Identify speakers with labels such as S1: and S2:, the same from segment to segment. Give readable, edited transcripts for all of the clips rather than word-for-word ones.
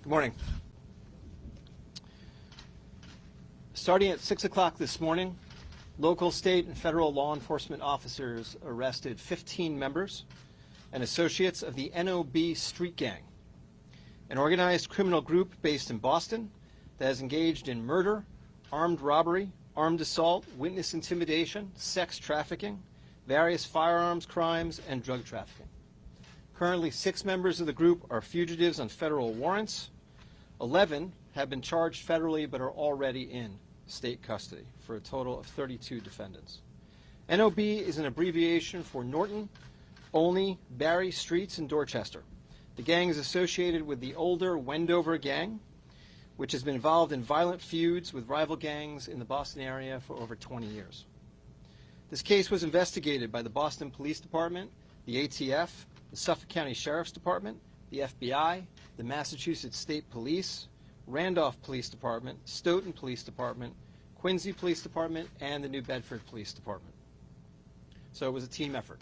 S1: Good morning. Starting at 6 o'clock this morning, local, state, and federal law enforcement officers arrested 15 members and associates of the NOB Street Gang, an organized criminal group based in Boston that has engaged in murder, armed robbery, armed assault, witness intimidation, sex trafficking, various firearms crimes, and drug trafficking. Currently, 6 members of the group are fugitives on federal warrants. 11 have been charged federally but are already in state custody, for a total of 32 defendants. NOB is an abbreviation for Norton, Olney, Barry Streets, and Dorchester. The gang is associated with the older Wendover gang, which has been involved in violent feuds with rival gangs in the Boston area for over 20 years. This case was investigated by the Boston Police Department, the ATF, the Suffolk County Sheriff's Department, the FBI, the Massachusetts State Police, Randolph Police Department, Stoughton Police Department, Quincy Police Department, and the New Bedford Police Department. So it was a team effort.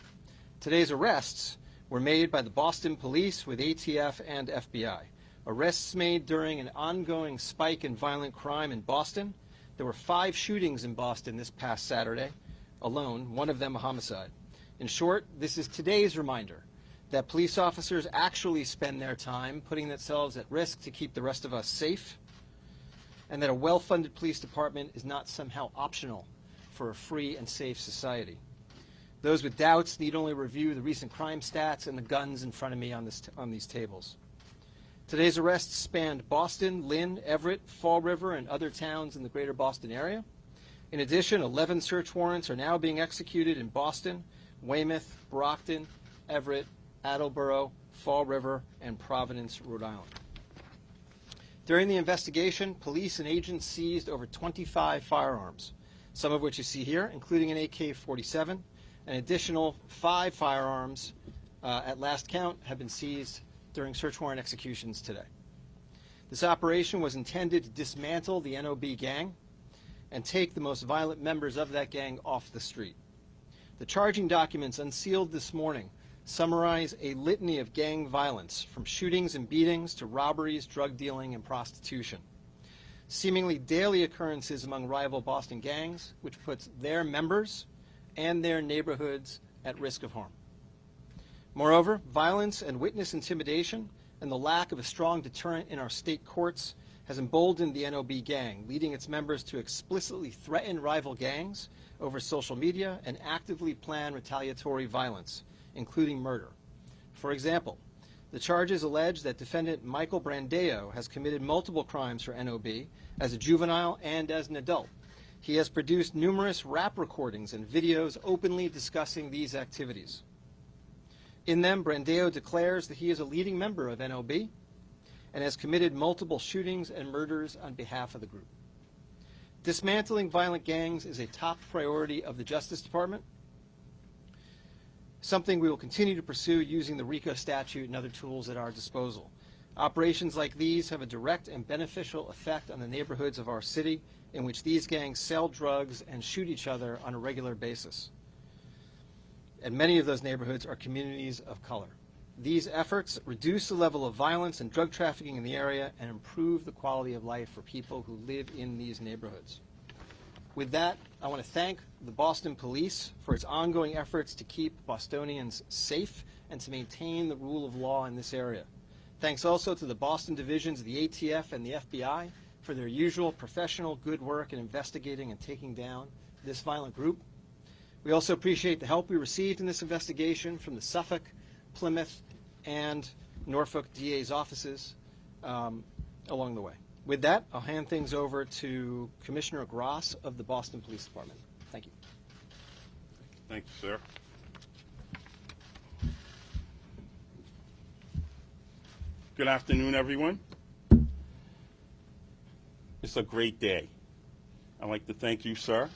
S1: Today's arrests were made by the Boston Police with ATF and FBI. Arrests made during an ongoing spike in violent crime in Boston. There were 5 shootings in Boston this past Saturday alone, one of them a homicide. In short, this is today's reminder that police officers actually spend their time putting themselves at risk to keep the rest of us safe, and that a well-funded police department is not somehow optional for a free and safe society. Those with doubts need only review the recent crime stats and the guns in front of me on these tables. Today's arrests spanned Boston, Lynn, Everett, Fall River, and other towns in the greater Boston area. In addition, 11 search warrants are now being executed in Boston, Weymouth, Brockton, Everett, Attleboro, Fall River, and Providence, Rhode Island. During the investigation, police and agents seized over 25 firearms, some of which you see here, including an AK-47. An additional 5 firearms, at last count, have been seized during search warrant executions today. This operation was intended to dismantle the NOB gang and take the most violent members of that gang off the street. The charging documents unsealed this morning summarize a litany of gang violence, from shootings and beatings to robberies, drug dealing, and prostitution. Seemingly daily occurrences among rival Boston gangs, which puts their members and their neighborhoods at risk of harm. Moreover, violence and witness intimidation and the lack of a strong deterrent in our state courts has emboldened the NOB gang, leading its members to explicitly threaten rival gangs over social media and actively plan retaliatory violence, including murder. For example, the charges allege that defendant Michael Brandeo has committed multiple crimes for NOB as a juvenile and as an adult. He has produced numerous rap recordings and videos openly discussing these activities. In them, Brandeo declares that he is a leading member of NOB and has committed multiple shootings and murders on behalf of the group. Dismantling violent gangs is a top priority of the Justice Department, something we will continue to pursue using the RICO statute and other tools at our disposal. Operations like these have a direct and beneficial effect on the neighborhoods of our city, in which these gangs sell drugs and shoot each other on a regular basis. And many of those neighborhoods are communities of color. These efforts reduce the level of violence and drug trafficking in the area and improve the quality of life for people who live in these neighborhoods. With that, I want to thank the Boston Police for its ongoing efforts to keep Bostonians safe and to maintain the rule of law in this area. Thanks also to the Boston divisions of the ATF and the FBI for their usual professional good work in investigating and taking down this violent group. We also appreciate the help we received in this investigation from the Suffolk, Plymouth, and Norfolk DA's offices along the way. With that, I'll hand things over to Commissioner Gross of the Boston Police Department. Thank you.
S2: Thank you, sir. Good afternoon, everyone. It's a great day. I'd like to thank you, sir,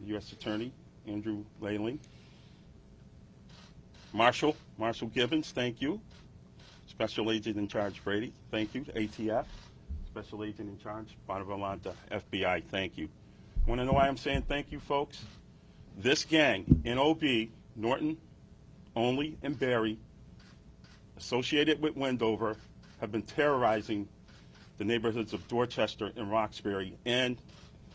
S2: U.S. Attorney Andrew Leyling. Marshal Gibbons, thank you. Special Agent in Charge Brady, thank you. ATF, Special Agent in Charge Bonavolanta, FBI, thank you. Want to know why I'm saying thank you, folks? This gang, NOB, Norton, Olney, and Barry, associated with Wendover, have been terrorizing the neighborhoods of Dorchester and Roxbury, and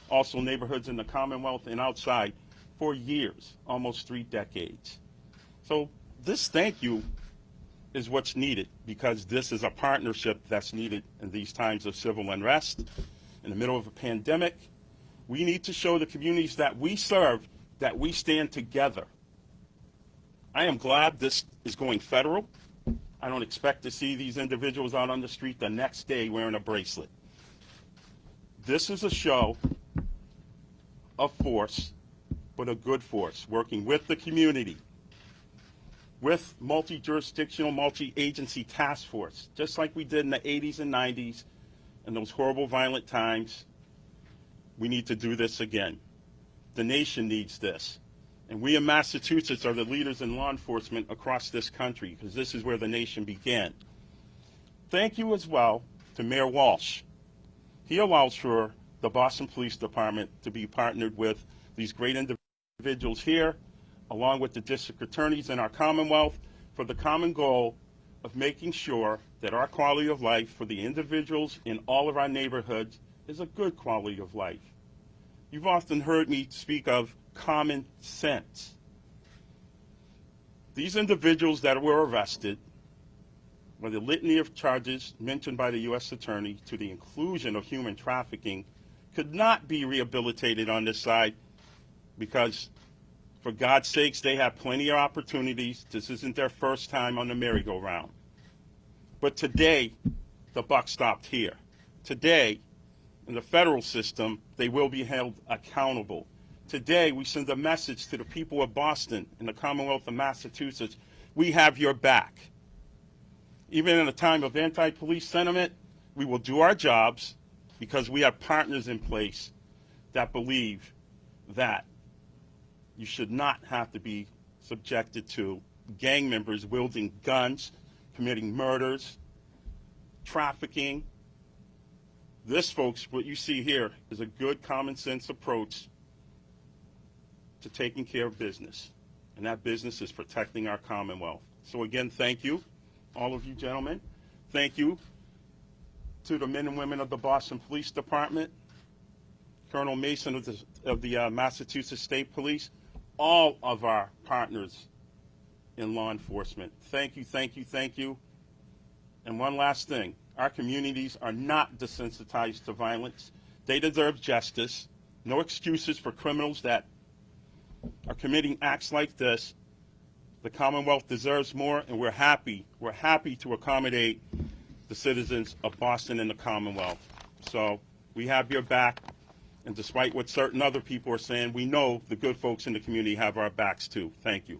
S2: also neighborhoods in the Commonwealth and outside for years, almost 3 decades. So this thank you is what's needed, because this is a partnership that's needed in these times of civil unrest. In the middle of a pandemic, we need to show the communities that we serve that we stand together. I am glad this is going federal. I don't expect to see these individuals out on the street the next day wearing a bracelet. This is a show of force, but a good force, working with the community, with multi-jurisdictional, multi-agency task force, just like we did in the 80s and 90s and those horrible violent times. We need to do this again. The nation needs this. And we in Massachusetts are the leaders in law enforcement across this country, because this is where the nation began. Thank you as well to Mayor Walsh. He allows for the Boston Police Department to be partnered with these great individuals here, along with the district attorneys in our Commonwealth, for the common goal of making sure that our quality of life for the individuals in all of our neighborhoods is a good quality of life. You've often heard me speak of common sense. These individuals that were arrested, with the litany of charges mentioned by the U.S. Attorney to the inclusion of human trafficking, could not be rehabilitated on this side, because, for God's sakes, they have plenty of opportunities. This isn't their first time on the merry-go-round. But today, the buck stopped here. Today, in the federal system, they will be held accountable. Today, we send a message to the people of Boston and the Commonwealth of Massachusetts: we have your back. Even in a time of anti-police sentiment, we will do our jobs, because we have partners in place that believe that you should not have to be subjected to gang members wielding guns, committing murders, trafficking. This, folks, what you see here is a good common sense approach to taking care of business. And that business is protecting our Commonwealth. So again, thank you, all of you gentlemen. Thank you to the men and women of the Boston Police Department, Colonel Mason of the Massachusetts State Police, all of our partners in law enforcement. Thank you, thank you, thank you. And one last thing. Our communities are not desensitized to violence. They deserve justice. No excuses for criminals that are committing acts like this. The Commonwealth deserves more, and we're happy to accommodate the citizens of Boston and the Commonwealth. So we have your back, and despite what certain other people are saying, we know the good folks in the community have our backs too. Thank you.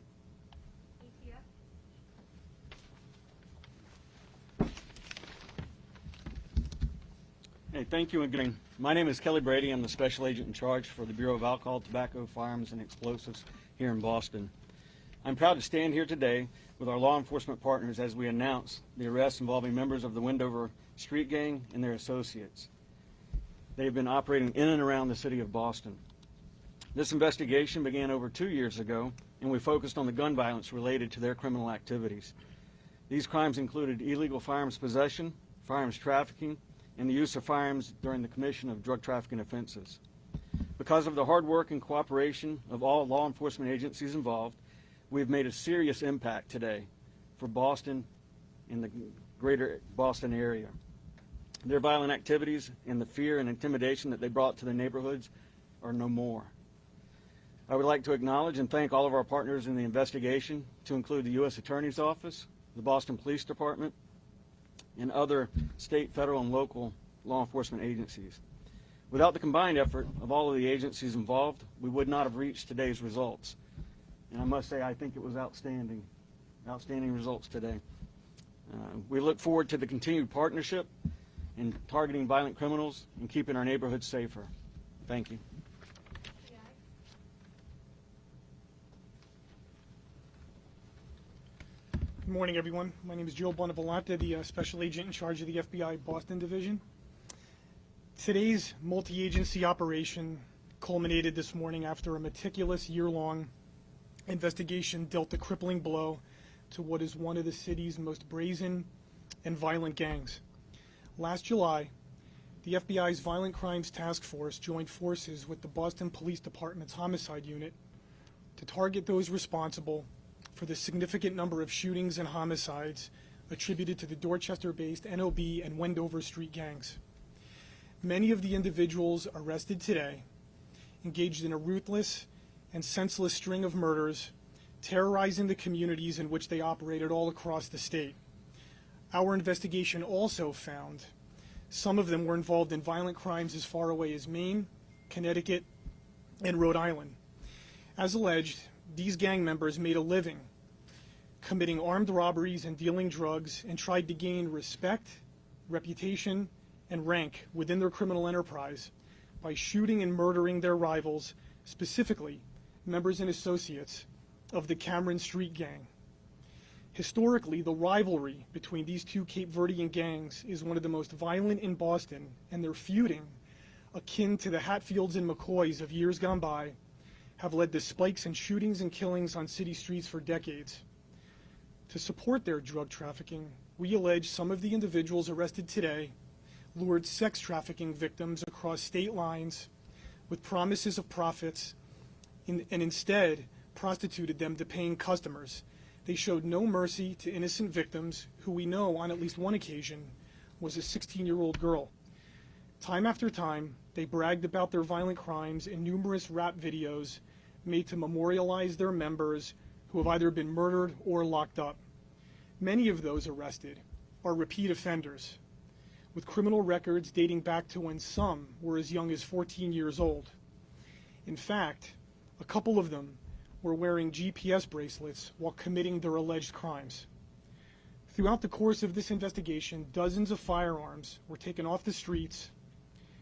S3: Hey, thank you again. My name is Kelly Brady. I'm the special agent in charge for the Bureau of Alcohol, Tobacco, Firearms, and Explosives here in Boston. I'm proud to stand here today with our law enforcement partners as we announce the arrests involving members of the Wendover Street Gang and their associates. They have been operating in and around the city of Boston. This investigation began over 2 years ago, and we focused on the gun violence related to their criminal activities. These crimes included illegal firearms possession, firearms trafficking, and the use of firearms during the commission of drug trafficking offenses. Because of the hard work and cooperation of all law enforcement agencies involved, we've made a serious impact today for Boston and the greater Boston area. Their violent activities and the fear and intimidation that they brought to the neighborhoods are no more. I would like to acknowledge and thank all of our partners in the investigation, to include the U.S. Attorney's Office, the Boston Police Department, and other state, federal, and local law enforcement agencies. Without the combined effort of all of the agencies involved, we would not have reached today's results. And I must say, I think it was outstanding results today. We look forward to the continued partnership in targeting violent criminals and keeping our neighborhoods safer. Thank you.
S4: Good morning, everyone. My name is Joe Bonavolante, the Special Agent in charge of the FBI Boston Division. Today's multi-agency operation culminated this morning after a meticulous year-long investigation dealt a crippling blow to what is one of the city's most brazen and violent gangs. Last July, the FBI's Violent Crimes Task Force joined forces with the Boston Police Department's Homicide Unit to target those responsible for the significant number of shootings and homicides attributed to the Dorchester-based NOB and Wendover Street gangs. Many of the individuals arrested today engaged in a ruthless and senseless string of murders, terrorizing the communities in which they operated all across the state. Our investigation also found some of them were involved in violent crimes as far away as Maine, Connecticut, and Rhode Island. As alleged, these gang members made a living committing armed robberies and dealing drugs and tried to gain respect, reputation, and rank within their criminal enterprise by shooting and murdering their rivals, specifically members and associates of the Cameron Street Gang. Historically, the rivalry between these two Cape Verdean gangs is one of the most violent in Boston, and their feuding, akin to the Hatfields and McCoys of years gone by, have led to spikes in shootings and killings on city streets for decades. To support their drug trafficking, we allege some of the individuals arrested today lured sex trafficking victims across state lines with promises of profits and instead prostituted them to paying customers. They showed no mercy to innocent victims who we know on at least one occasion was a 16-year-old girl. Time after time, they bragged about their violent crimes in numerous rap videos made to memorialize their members who have either been murdered or locked up. Many of those arrested are repeat offenders, with criminal records dating back to when some were as young as 14 years old. In fact, a couple of them were wearing GPS bracelets while committing their alleged crimes. Throughout the course of this investigation, dozens of firearms were taken off the streets,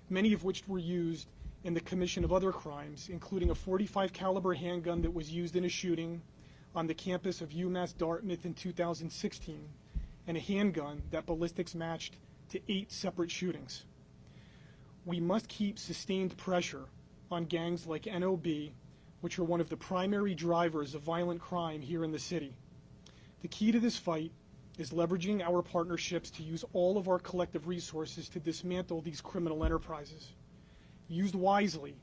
S4: many of which were used in the commission of other crimes, including a .45 caliber handgun that was used in a shooting on the campus of UMass Dartmouth in 2016, and a handgun that ballistics matched to 8 separate shootings. We must keep sustained pressure on gangs like NOB, which are one of the primary drivers of violent crime here in the city. The key to this fight is leveraging our partnerships to use all of our collective resources to dismantle these criminal enterprises. Used wisely,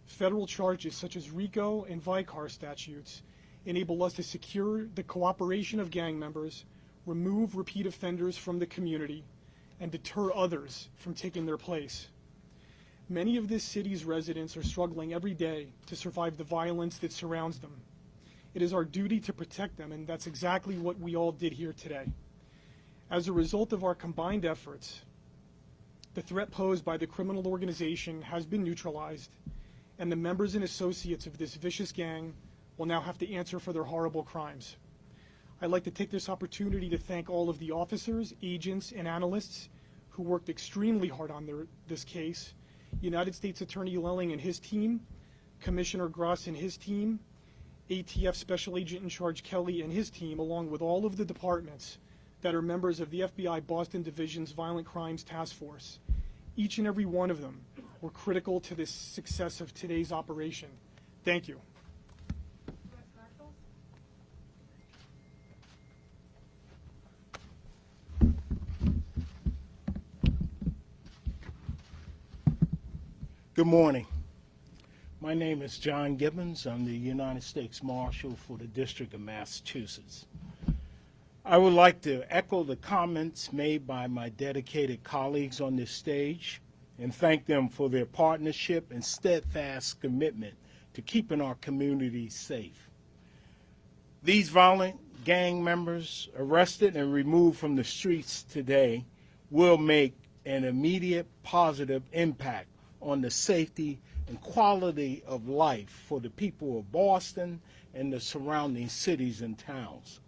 S4: federal charges such as RICO and Vicar statutes enable us to secure the cooperation of gang members, remove repeat offenders from the community, and deter others from taking their place. Many of this city's residents are struggling every day to survive the violence that surrounds them. It is our duty to protect them, and that's exactly what we all did here today. As a result of our combined efforts, the threat posed by the criminal organization has been neutralized, and the members and associates of this vicious gang will now have to answer for their horrible crimes. I'd like to take this opportunity to thank all of the officers, agents, and analysts who worked extremely hard on this case, United States Attorney Lelling and his team, Commissioner Gross and his team, ATF Special Agent in Charge Kelly and his team, along with all of the departments that are members of the FBI Boston Division's Violent Crimes Task Force. Each and every one of them were critical to the success of today's operation. Thank you.
S5: Good morning. My name is John Gibbons. I'm the United States Marshal for the District of Massachusetts. I would like to echo the comments made by my dedicated colleagues on this stage and thank them for their partnership and steadfast commitment to keeping our communities safe. These violent gang members arrested and removed from the streets today will make an immediate positive impact on the safety and quality of life for the people of Boston and the surrounding cities and towns.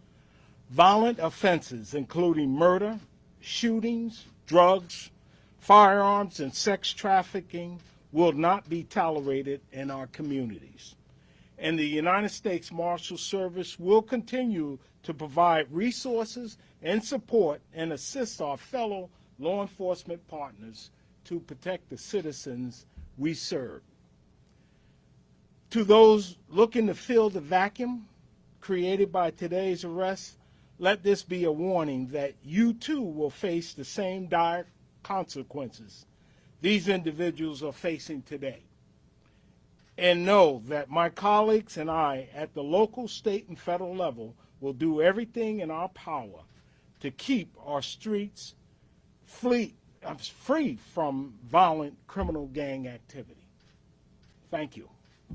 S5: Violent offenses, including murder, shootings, drugs, firearms, and sex trafficking, will not be tolerated in our communities. And the United States Marshal Service will continue to provide resources and support and assist our fellow law enforcement partners to protect the citizens we serve. To those looking to fill the vacuum created by today's arrest, let this be a warning that you too will face the same dire consequences these individuals are facing today. And know that my colleagues and I at the local, state, and federal level will do everything in our power to keep our streets free from violent criminal gang activity. Thank you.